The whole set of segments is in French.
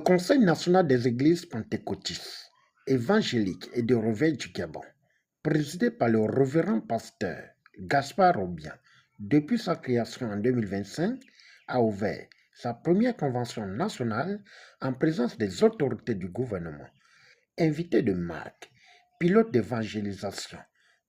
Conseil national des églises pentecôtistes, évangéliques et de réveil du Gabon, présidé par le révérend pasteur Gaspard Robien, depuis sa création en 2025, a ouvert sa première convention nationale en présence des autorités du gouvernement, invités de marque, pilotes d'évangélisation,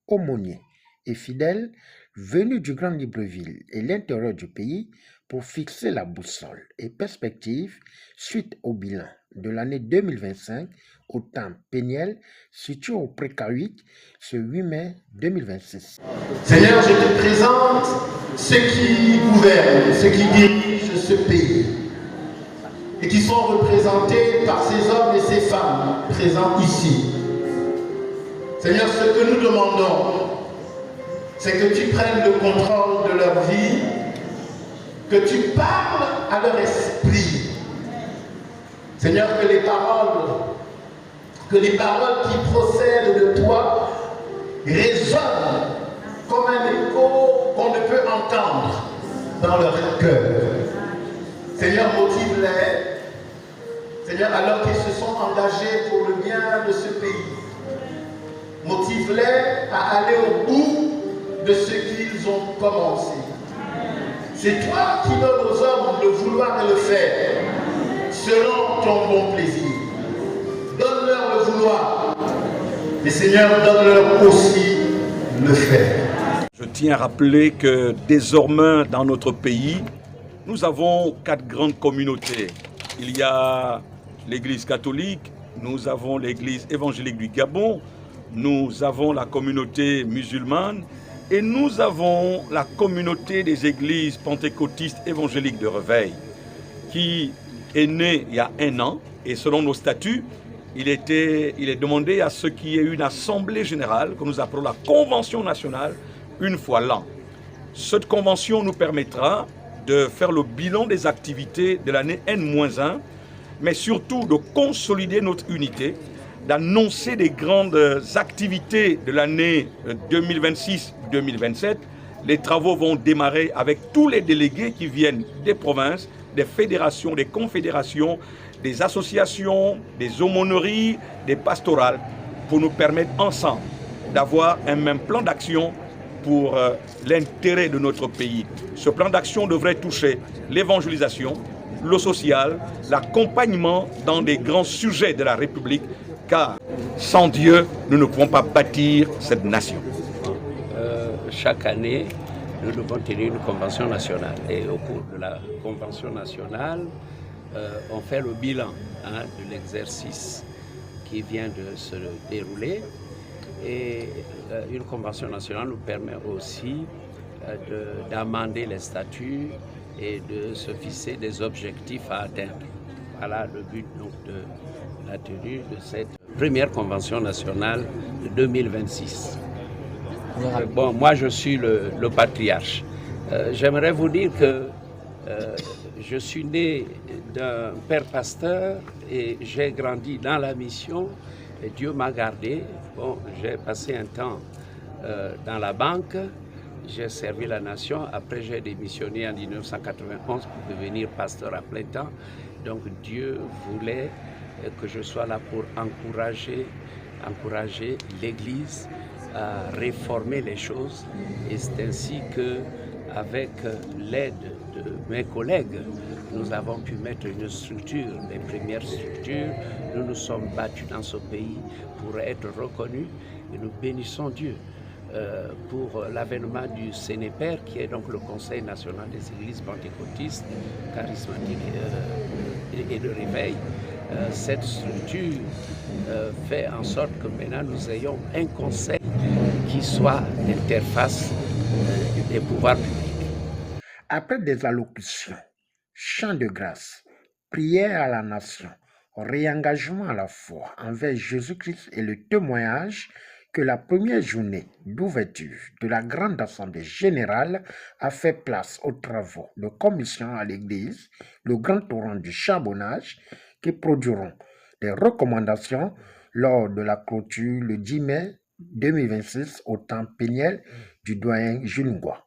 aumôniers et fidèles venus du Grand Libreville et l'intérieur du pays pour fixer la boussole et perspective suite au bilan de l'année 2025 au temple Péniel situé au Précahuic ce 8 mai 2026. Seigneur, je te présente ceux qui gouvernent, ceux qui dirigent ce pays et qui sont représentés par ces hommes et ces femmes présents ici. Seigneur, ce que nous demandons, c'est que tu prennes le contrôle de leur vie, que tu parles à leur esprit. Seigneur, que les paroles qui procèdent de toi résonnent comme un écho qu'on ne peut entendre dans leur cœur. Seigneur, motive-les. Seigneur, alors qu'ils se sont engagés pour le bien de ce pays, motive-les à aller au bout de ce qu'ils ont commencé. C'est toi qui donnes aux hommes le vouloir et le faire, selon ton bon plaisir. Donne-leur le vouloir, et Seigneur, donne-leur aussi le faire. Je tiens à rappeler que désormais dans notre pays, nous avons 4 grandes communautés. Il y a l'Église catholique, nous avons l'Église évangélique du Gabon, nous avons la communauté musulmane et nous avons la communauté des églises pentecôtistes évangéliques de Réveil qui est née il y a 1 an et selon nos statuts, il est demandé à ce qu'il y ait une assemblée générale que nous appelons la Convention nationale une fois l'an. Cette convention nous permettra de faire le bilan des activités de l'année N-1, mais surtout de consolider notre unité, d'annoncer des grandes activités de l'année 2026-2027. Les travaux vont démarrer avec tous les délégués qui viennent des provinces, des fédérations, des confédérations, des associations, des aumôneries, des pastorales, pour nous permettre ensemble d'avoir un même plan d'action pour l'intérêt de notre pays. Ce plan d'action devrait toucher l'évangélisation, le social, l'accompagnement dans des grands sujets de la République, car sans Dieu, nous ne pouvons pas bâtir cette nation. Chaque année, nous devons tenir une convention nationale. Et au cours de la convention nationale, on fait le bilan de l'exercice qui vient de se dérouler. Et une convention nationale nous permet aussi d'amender les statuts et de se fixer des objectifs à atteindre. Voilà le but donc de la tenue de cette première convention nationale de 2026. Bon, moi je suis le patriarche. J'aimerais vous dire que je suis né d'un père pasteur et j'ai grandi dans la mission et Dieu m'a gardé. Bon, j'ai passé un temps dans la banque, j'ai servi la nation, après j'ai démissionné en 1991 pour devenir pasteur à plein temps. Donc Dieu voulait que je sois là pour encourager l'Église à réformer les choses. Et c'est ainsi que, avec l'aide de mes collègues, nous avons pu mettre une structure, les premières structures. Nous nous sommes battus dans ce pays pour être reconnus et nous bénissons Dieu pour l'avènement du CNEPER, qui est donc le Conseil national des églises pentecôtistes, charismatiques et de réveil. Cette structure fait en sorte que maintenant nous ayons un conseil qui soit l'interface des pouvoirs publics. Après des allocutions, chants de grâce, prières à la nation, réengagement à la foi envers Jésus-Christ et le témoignage que la première journée d'ouverture de la Grande Assemblée Générale a fait place aux travaux de commission à l'Église, le Grand Torrent du Charbonnage, qui produiront des recommandations lors de la clôture le 10 mai 2026 au temple Péniel du doyen Jules Ngwa.